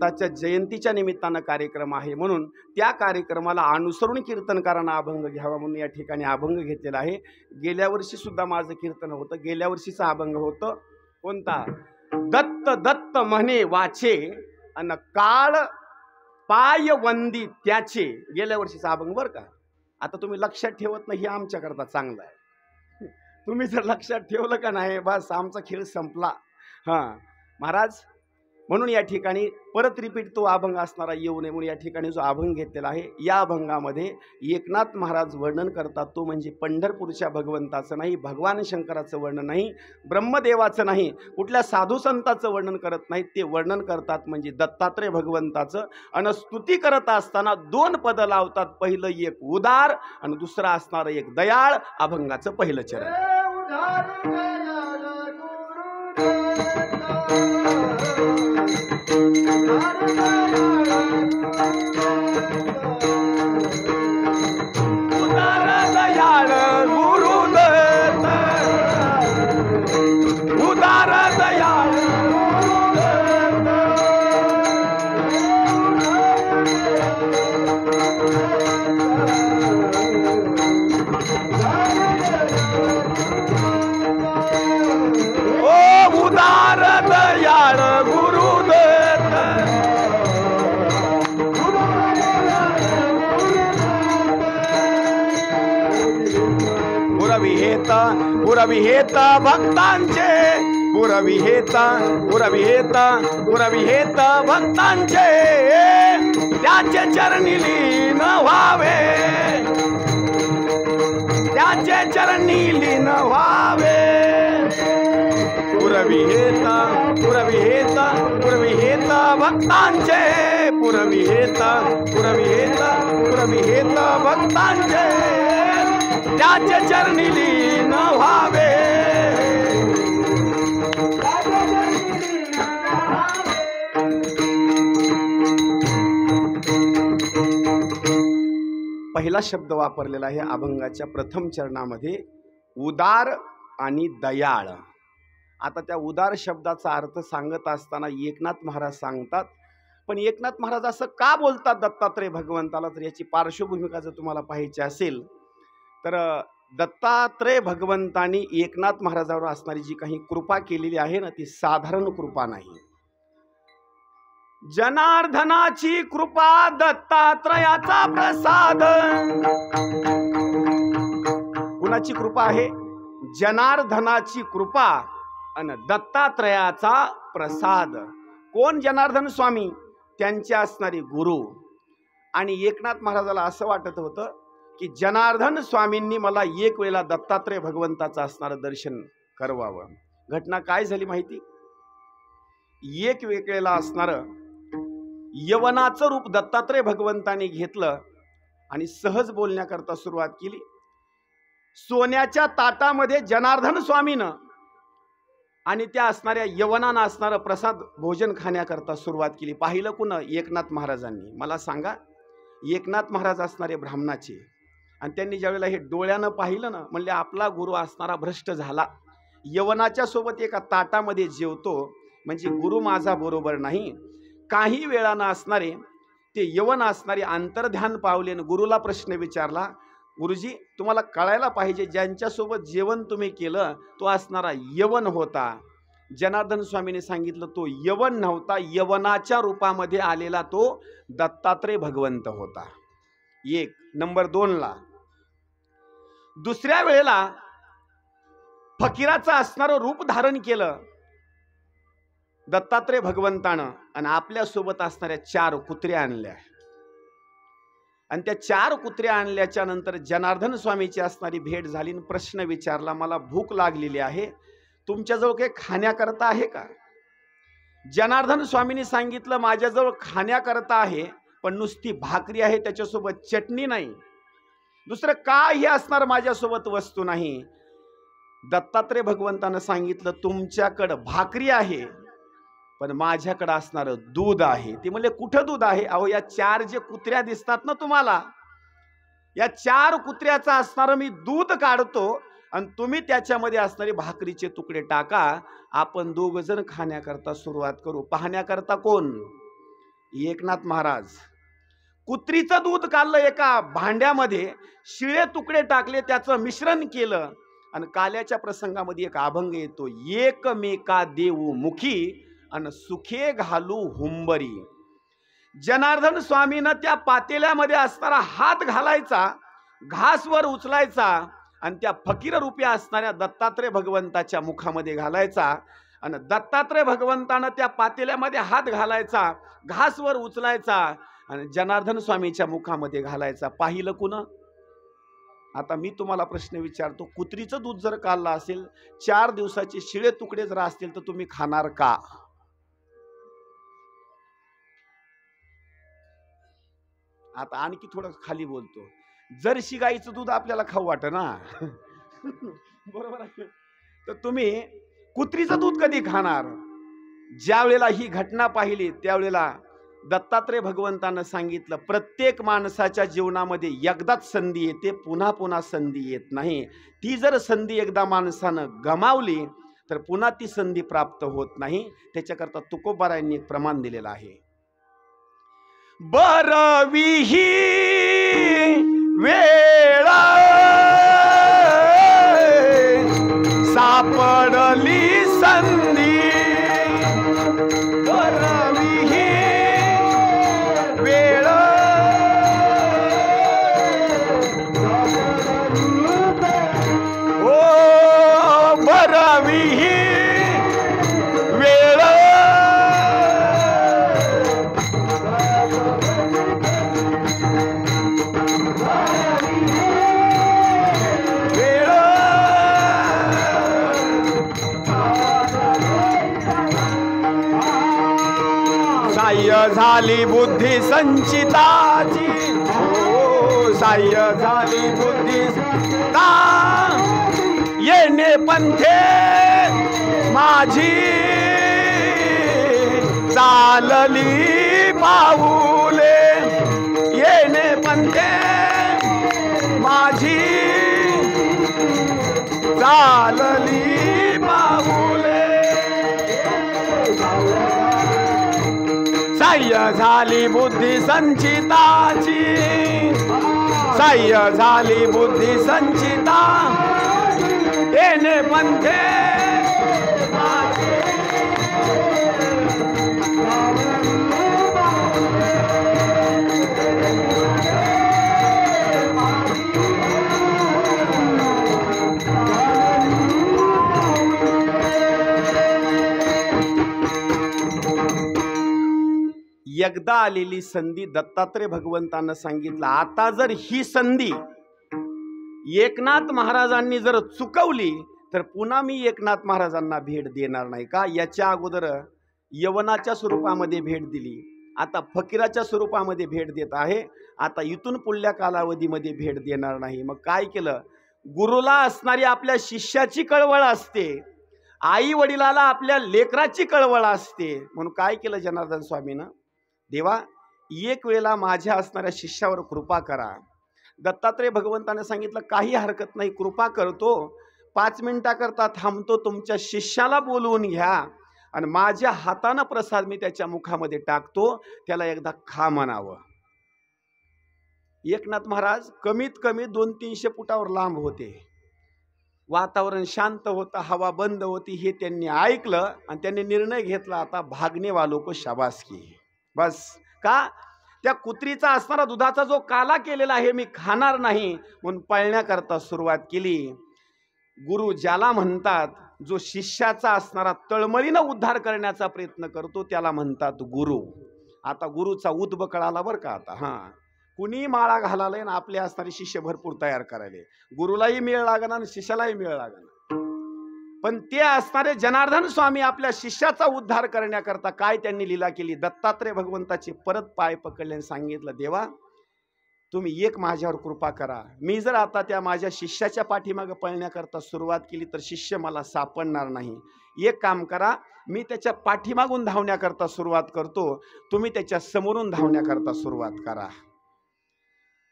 भगवंताच्या जयंतीच्या निमित्तानं कार्यक्रम आहे, म्हणून त्या कार्यक्रमाला अनुसरून कीर्तनकारांना अभंग घ्यावा म्हणून या ठिकाणी अभंग घेतलेला आहे. गेल्या वर्षी सुद्धा माझं कीर्तन होतं. गेल्या वर्षीचा अभंग होतं कोणता? दत्त दत्त म्हणे वाचे अन काळ पाय वंदी त्याचे. गेल्या वर्षीचा अभंग बरं का. आता तुम्ही लक्षात ठेवत नाही हे आमच्याकरता चांगलं आहे. तुम्ही जर लक्षात ठेवलं का नाही बस आमचा खेळ संपला. हां महाराज, म्हणून या ठिकाणी परत रिपीट तो अभंग असणारा येऊ नये म्हणून या ठिकाणी जो अभंग घेतलेला आहे, या अभंगामध्ये एकनाथ महाराज वर्णन करतात तो म्हणजे पंढरपूरच्या भगवंताचं नाही, भगवान शंकराचं वर्णन नाही, ब्रह्मदेवाचं नाही, कुठल्या साधू संताचं वर्णन करत नाहीत. ते वर्णन करतात म्हणजे दत्तात्रय भगवंताचं. आणि स्तुती करत असताना दोन पदं लावतात. पहिलं एक उदार आणि दुसरं असणारं एक दयाळ. अभंगाचं पहिलं चरण. उदार दयाळ गुरुदत्त, उदार दयाळ उदार दयाळ गुरुदत्त, पुरविहेता पुरविहेता भक्तांचे, पुरविहेता पुरविहेता पुरविहेता भक्तांचे, त्याचे चरणी लीन व्हावे, त्याचे चरणी लीन व्हावे. पुरविहेता पुरविहेता पुरविहेता भक्तांचे, पुरविहेता पुरविहेता पुरविहेता भक्तांचे, त्याचे चरणी लीन व्हावे. पहिला शब्द वापरलेला आहे अभंगाच्या प्रथम चरणामध्ये उदार आणि दयाळ. आता त्या उदार शब्दाचा अर्थ सांगत असताना एकनाथ महाराज सांगतात, पण एकनाथ महाराज असं का बोलतात दत्तात्रय भगवंताला, तर याची पार्श्वभूमिका जर तुम्हाला पाहायची असेल तर दत्तात्रय भगवंतांनी एकनाथ महाराजावर असणारी जी काही कृपा केलेली आहे ना, ती साधारण कृपा नाही. जनार्दनाची कृपा दत्तात्रयाचा प्रसाद. कुणाची कृपा आहे? जनार्दनाची कृपा आणि दत्तात्रयाचा प्रसाद. कोण? जनार्दन स्वामी, त्यांचे असणारे गुरु. आणि एकनाथ महाराजाला असं वाटत होतं की जनार्दन स्वामींनी मला एक वेळेला दत्तात्रय भगवंताचं असणारं दर्शन करवावं. घटना काय झाली माहिती? एक वेळेला असणारं यवनाचं रूप दत्तात्रय भगवंतांनी घेतलं आणि सहज बोलण्याकरता सुरुवात केली. सोन्याच्या ताटामध्ये जनार्दन स्वामीनं आणि त्या असणाऱ्या यवनानं असणारं प्रसाद भोजन खाण्याकरता सुरुवात केली. पाहिलं कुणं? एकनाथ महाराजांनी. मला सांगा, एकनाथ महाराज असणारे ब्राह्मणाचे, आणि त्यांनी ज्यावेळेला हे डोळ्यानं पाहिलं ना, म्हणले आपला गुरु असणारा भ्रष्ट झाला. यवनाच्या सोबत एका ताटामध्ये जेवतो म्हणजे गुरु माझा बरोबर नाही. काही वेळानं असणारे ते यवन असणारे अंतर्ध्यान पावले, गुरुला प्रश्न विचारला, गुरुजी तुम्हाला कळायला पाहिजे ज्यांच्यासोबत जेवण तुम्ही केलं तो असणारा यवन होता. जनार्दन स्वामीने सांगितलं तो यवन नव्हता, यवनाच्या रूपामध्ये आलेला तो दत्तात्रय भगवंत होता. एक. नंबर 2ला दुसऱ्या वेळेला फकीराचं असणारं रूप धारण केलं दत्तात्रय भगवंतानं आणि आपल्या सोबत असणाऱ्या 4 कुत्र्या आणल्या. आणि त्या 4 कुत्र्या आणल्याच्या नंतर जनार्दन स्वामीची असणारी भेट झाली आणि प्रश्न विचारला, मला भूक लागलेली आहे, तुमच्याजवळ काही खाण्याकरता आहे का? जनार्दन स्वामींनी सांगितलं माझ्याजवळ खाण्याकरता आहे, पण नुसती भाकरी आहे, त्याच्यासोबत चटणी नाही, दुसरं काही असणार माझ्यासोबत वस्तू नाही. दत्तात्रय भगवंतानं सांगितलं तुमच्याकडं भाकरी आहे पण माझ्याकडे असणारं दूध आहे. ते म्हणले कुठं दूध आहे? अहो या 4 जे कुत्र्या दिसतात ना तुम्हाला, या 4 कुत्र्याचा असणारं मी दूध काढतो आणि तुम्ही त्याच्यामध्ये असणारे भाकरीचे तुकडे टाका, आपण 2 जण खाण्याकरता सुरुवात करू. पाहण्याकरता कोण? एकनाथ महाराज कुत्रीचं दूध काढलं, एका भांड्यामध्ये शिळे तुकडे टाकले, त्याचं मिश्रण केलं आणि काल्याच्या प्रसंगामध्ये एक अभंग येतो, एकमेका देऊ मुखी आणि सुखे घालू हुंबरी. जनार्दन स्वामीनं त्या पातेल्यामध्ये असणारा हात घालायचा, घासवर उचलायचा आणि त्या फकीर रूपी असणाऱ्या दत्तात्रय भगवंताच्या मुखामध्ये घालायचा आणि दत्तात्रय भगवंतानं त्या पातेल्यामध्ये हात घालायचा, घासवर उचलायचा आणि जनार्दन स्वामीच्या मुखामध्ये घालायचा. पाहिलं कुण? आता मी तुम्हाला प्रश्न विचारतो, कुत्रीचं दूध जर काढलं असेल, 4 दिवसाचे शिळे तुकडे जर असतील, तर तुम्ही खाणार का? आता आणखी थोडं खाली बोलतो, जर्सी गाईचं दूध आपल्याला खाऊ वाटत ना बरोबर आहे, तर तुम्ही कुत्रीचं दूध कधी खाणार? ज्या वेळेला ही घटना पाहिली त्यावेळेला दत्तात्रय भगवंतानं सांगितलं, प्रत्येक माणसाच्या जीवनामध्ये एकदाच संधी येते, पुन्हा पुन्हा संधी येत नाही. ती जर संधी एकदा माणसानं गमावली तर पुन्हा ती संधी प्राप्त होत नाही. त्याच्याकरता तुकोबारायांनी एक प्रमाण दिलेलं आहे, बरविही वेळ सापडली संधी, बरविही वेळ ओ बरविही वेळ साह्य झाली बुद्धी संचिताची, हो साह्य झाली बुद्धी संचिता, येणे पंथे माझी चालली पाऊले, येणे पंथे माझी चालली पाऊले. साह्य झाली बुद्धी संचिताची, साह्य झाली बुद्धी संचिता, येणे पंथे एकदा आलेली संधी दत्तात्रय भगवंतानं सांगितलं, आता जर ही संधी एकनाथ महाराजांनी जर चुकवली तर पुन्हा मी एकनाथ महाराजांना भेट देणार नाही का? याच्या अगोदर यवनाच्या स्वरूपामध्ये भेट दिली, आता फकीराच्या स्वरूपामध्ये भेट देत आहे, आता इथून पुढल्या कालावधीमध्ये भेट देणार नाही. मग काय केलं? गुरुला असणारी आपल्या शिष्याची कळवळ असते, आई वडिलाला आपल्या लेकराची कळवळ असते, म्हणून काय केलं जनार्दन स्वामीनं? देवा, एक वेळेला माझ्या असणाऱ्या शिष्यावर कृपा करा. दत्तात्रय भगवंताने सांगितलं, काही हरकत नाही, कृपा करतो, 5 मिनिटाकरता थांबतो, तुमच्या शिष्याला बोलवून घ्या आणि माझ्या हातानं प्रसाद मी त्याच्या मुखामध्ये टाकतो, त्याला एकदा खा म्हणावं. एकनाथ महाराज कमीत कमी 200-300 फुटावर लांब होते, वातावरण शांत होतं, हवा बंद होती, हे त्यांनी ऐकलं आणि त्यांनी निर्णय घेतला, आता भागने वालों को शाबासकी. बस का? त्या कुत्रीचा असणारा दुधाचा जो काला केलेला आहे मी खाणार नाही, म्हणून पळण्याकरता सुरुवात केली. गुरु ज्याला म्हणतात, जो शिष्याचा असणारा तळमळीनं उद्धार करण्याचा प्रयत्न करतो, त्याला म्हणतात गुरु. आता गुरुचा उद्भ कळाला बरं का? आता हां, कुणी माळा घालायला ना आपले असणारे शिष्य भरपूर तयार करायले, गुरुलाही मेळ लागणार आणि शिष्यालाही मेळ लागणार. पण ते असणारे जनार्दन स्वामी आपल्या शिष्याचा उद्धार करण्याकरता काय त्यांनी लीला केली? दत्तात्रय भगवंताचे परत पाय पकडले आणि सांगितलं, देवा तुम्ही एक माझ्यावर कृपा करा, मी जर आता त्या माझ्या शिष्याच्या पाठीमागे पळण्याकरता सुरुवात केली तर शिष्य मला सापडणार नाही. एक काम करा, मी त्याच्या पाठीमागून धावण्याकरता सुरुवात करतो, तुम्ही त्याच्या समोरून धावण्याकरता सुरुवात करा.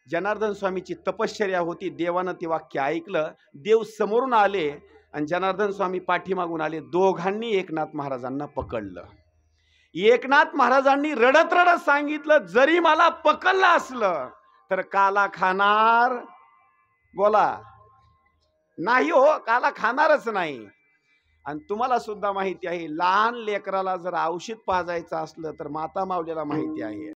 जनार्दन स्वामीची तपश्चर्या होती, देवानं ते वाक्य ऐकलं, देव समोरून आले आणि जनार्दन स्वामी पाठीमागून आले, दोघांनी एकनाथ महाराजांना पकडलं. एकनाथ महाराजांनी रडत रडत सांगितलं, जरी मला पकडलं असलं तर काला खाणार, बोला नाही हो, काला खाणारच नाही. आणि तुम्हाला सुद्धा माहिती आहे, लहान लेकराला जर औषध पाजायचं असलं तर माता माऊलीला माहिती आहे.